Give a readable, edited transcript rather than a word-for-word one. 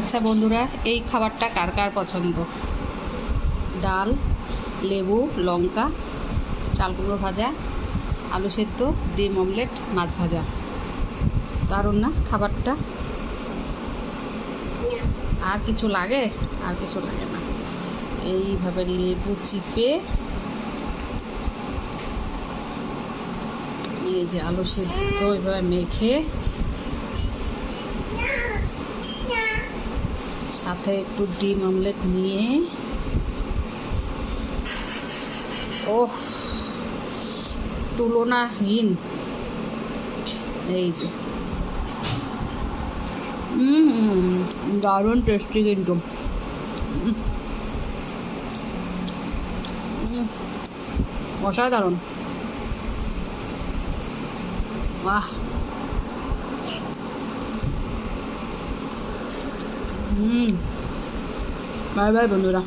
আচ্ছা বন্ধুরা, এই খাবারটা কার কার পছন্দ? ডাল, লেবু, লঙ্কা, চাল কুমড়ো ভাজা, আলু সেদ্ধ, ডিম অমলেট, মাছ ভাজা। দারুণ না খাবারটা? আর কিছু লাগে? আর কিছু লাগে না। এইভাবে লেবু চিপে, এই যে আলু সেদ্ধ এইভাবে মেখে, সাথে একটু ডিম অমলেট নিয়ে, ওহ তুলনাহীন। এই যে দারুণ টেস্টি কিন্তু। অসাধারণ। বাহ। বাই বাই বন্ধুরা।